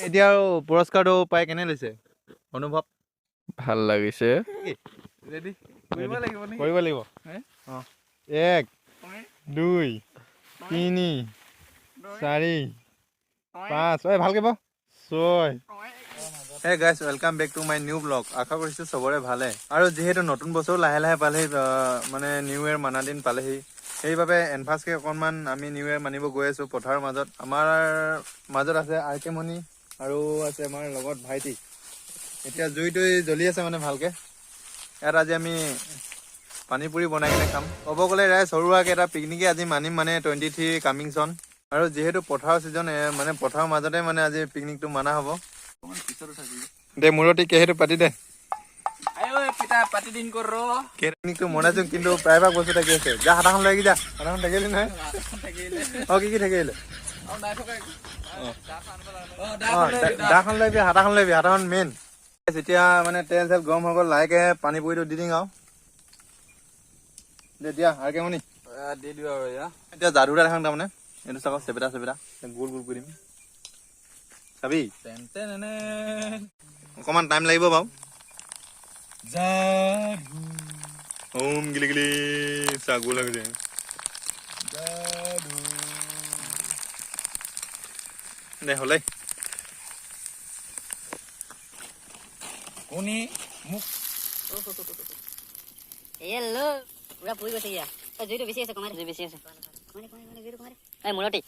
এতিয়া আৰু পুৰস্কাৰটো পাই কেনে লৈছে অনুভৱ? ভাল লাগিছে। কৰিব লাগিব 1 2 3 4 5 ভালকে প 6 Hey guys, welcome back to my new vlog. আশা কৰিছো সবৰে ভালে আৰু যেহেতু নতুন বছৰ লাহে লাহে পালেহি মানে নিউ ইয়াৰ মানা দিন পালেহি সেইবাবে এনফাসকে অকণমান আমি নিউ ইয়াৰ মানিব গৈ আছো পথাৰৰ মাজত আমাৰ মাজত আছে আৰকে মণি আৰু আছে আমাৰ লগত ভাইটি এতিয়া জুইটো জ্বলি আছে মানে ভালকে ইয়াত আজি আমি পানী পুৰি বনাই কিনে খাম ক'ব গ'লে ৰাইজ সৰুৱাকে এটা পিকনিকে আজি মানিম মানে 23 কামিং চন আৰু যেহেতু পথাৰৰ ছিজন মানে পথাৰৰ মাজতে মানে আজি পিকনিকটো মানা হ'ব দে মূৰতি কেহেতু পাতি দে আয়ো পিতা পাতি দিন কৰো পিকনিকটো মনাইছো কিন্তু প্ৰায়ভাগ বস্তু থাকি আছে যা হাতাখন লৈ যা হাতাখন থাকিলি নহয় কি থাকিলে দাখন লৈ হাতাখন লৈ হাতাখন মেইন এতিয়া মানে তেল চেল গৰম হৈ গ'ল লাহেকে পানী পুৰিটো দি দিম আৰু দে দিয়া আৰকে মণি দি দিও আৰু এতিয়া যাদুৰা দেখাম তাৰমানে এইটো চাব চেপেটা গোল গোল কৰি দিম চাবি অকমান টাইম লাগিব বাৰু ওম গিলি গিলি চা গোল হৈ গৈছে দে হলে কোনি মুখ হেল্ল' পুৰা পুৰি গৈছে ইয়া জুইটো বেছি আছে কমাই জুই বেছি আছে জুইটো কমাই এই মূৰতি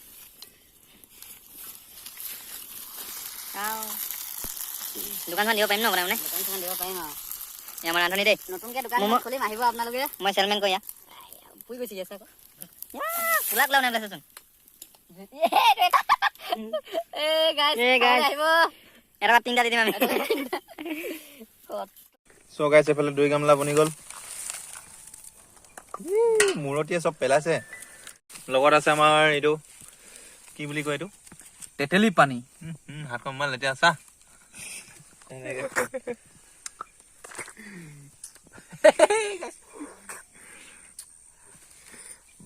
দোকানখন দিব পাৰিম ন বনাই মানে দোকানখন দিব পাৰিম আৰু আমাৰ ৰান্ধনি দেই নতুনকৈ দোকান খুলিম আহিব আপোনালোকে মই চেলমেন কৈ পুৰি গৈছে আছে আকৌ ফুলাক লাও নাইচোন আহিব এটা 3টা দি দিম আমি চ' গাইছ এফালে 2 গামলা বনি গ'ল মূৰতিয়ে চব পেলাইছে লগত আছে আমাৰ এইটো কি বুলি কয় এইটো তেতেলী পানী হাতখন মাল লেতেৰা চা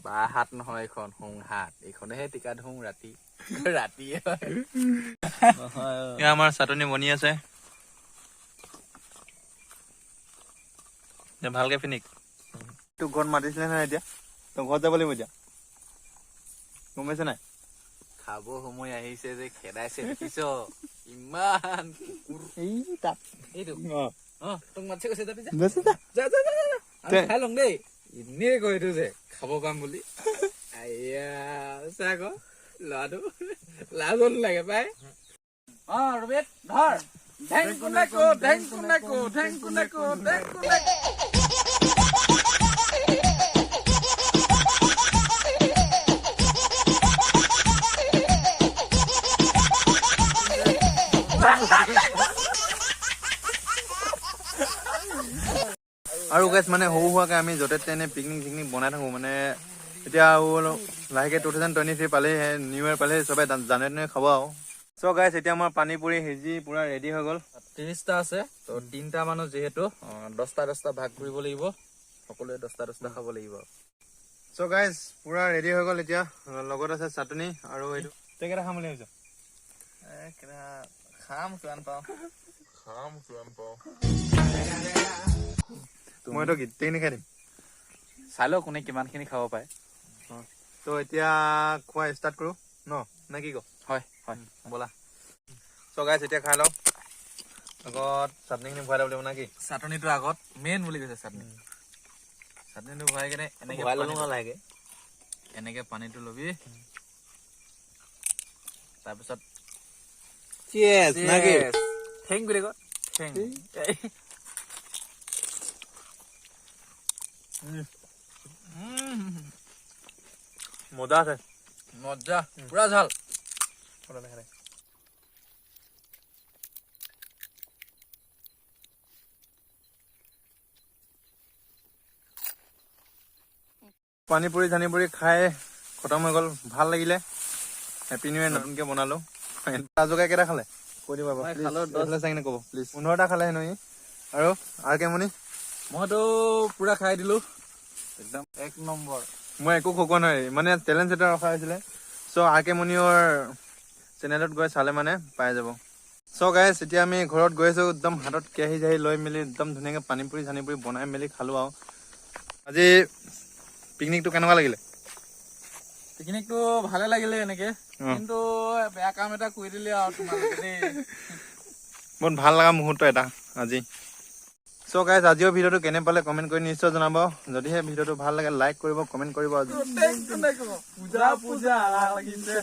বা হাত নহয় এখন হোং হাত এইখনেহে টিকা ধুং ৰাতি এয়া আমাৰ চাটনি বনি আছে ভালকে ফিনিক তোক ঘৰত মাতিছিলে নহয় এতিয়া তই ঘৰত যাব লাগিব এতিয়া গম পাইছ নাই খাব সময় আহিছে যে খেদাইছে দেখিছ ইমান এইটো তোক মাতিছে কৈছে খাই লওঁ দেই এনেই কয় এইটো যে খাব পাম বুলি চা আকৌ ল'ৰাটো লাজত লাগে পাই ৰবিত ধৰ ঢেং কোনাকো আৰু গাইছ মানে সৰু হোৱাকে আমি য'তে তেনে পিকনিক বনাই থাকো মানে এতিয়া আৰু লাহেকে 2023 পালেহি নিউ ইয়াৰ পালেহি চবে জানে খাব আৰু চ' গাইছ এতিয়া আমাৰ পানী পুৰি সিজি পুৰা ৰেডি হৈ গ'ল 30টা আছে তো 3টা মানুহ যিহেতু 10টা ভাগ কৰিব লাগিব সকলোৱে 10টা খাব লাগিব চ' গাইছ পুৰা ৰেডি হৈ গ'ল এতিয়া লগত আছে চাটনি আৰু এইটো তই কেইটা খাম বুলি ভাবিছ খাম কিমান পাওঁ মইতো গোটেইখিনি খাই দিম চাই লওঁ কোনে কিমানখিনি খাব পাৰে তো এতিয়া খোৱা ষ্টাৰ্ট কৰো নে কি ক হয় ব'লা চ' গাইছ এতিয়া খাই লওঁ আগত চাটনিখিনি ভৰাই ল'ব লাগিব নে কি চাটনিটো আগত মেইন বুলি কৈছে চাটনিটো ভৰাই কেনে এনেকে পানীটো ল'বি তাৰপিছত ঠেং বুলি কয় ঠেং মজা আছে মজা পুৰা ঝাল পানী পুৰি খাই খতম হৈ গ'ল ভাল লাগিলে হেপী নিউ ইয়াৰ নতুনকে বনালো জোগাই কেইটা খালে কৈ দিবা চাই ক'ব প্লিজ 15টা খালে হেনো আৰু আৰকে মণি মইতো পুৰা খাই দিলো একদম 1 নম্বৰ মই একো খোৱা নাই মানে টেলেণ্ট চেটাৰ ৰখা হৈছিলে চ' আৰকে মুনিয়ৰ চেনেলত গৈ চালে মানে পাই যাব। চ' গাইছ এতিয়া আমি ঘৰত গৈ আছোঁ, একদম হাতত কেৰাহী চেৰাহী লৈ মেলি একদম ধুনীয়াকৈ পানী পুৰি চানী পুৰি বনাই মেলি খালোঁ আৰু। আজি পিকনিকটো কেনেকুৱা লাগিলে? পিকনিকটো ভালে লাগিলে এনেকে, কিন্তু বেয়া কাম এটা কৰি দিলে আৰু তোমালোকে দেই। বহুত ভাল লগা মুহূৰ্ত এটা আজি। চ' গাইজ আজিও ভিডিঅ'টো কেনে পালে কমেণ্ট কৰি নিশ্চয় জনাব। যদিহে ভিডিঅ'টো ভাল লাগে লাইক কৰিব, কমেণ্ট কৰিব। পূজা পূজা লাগিছে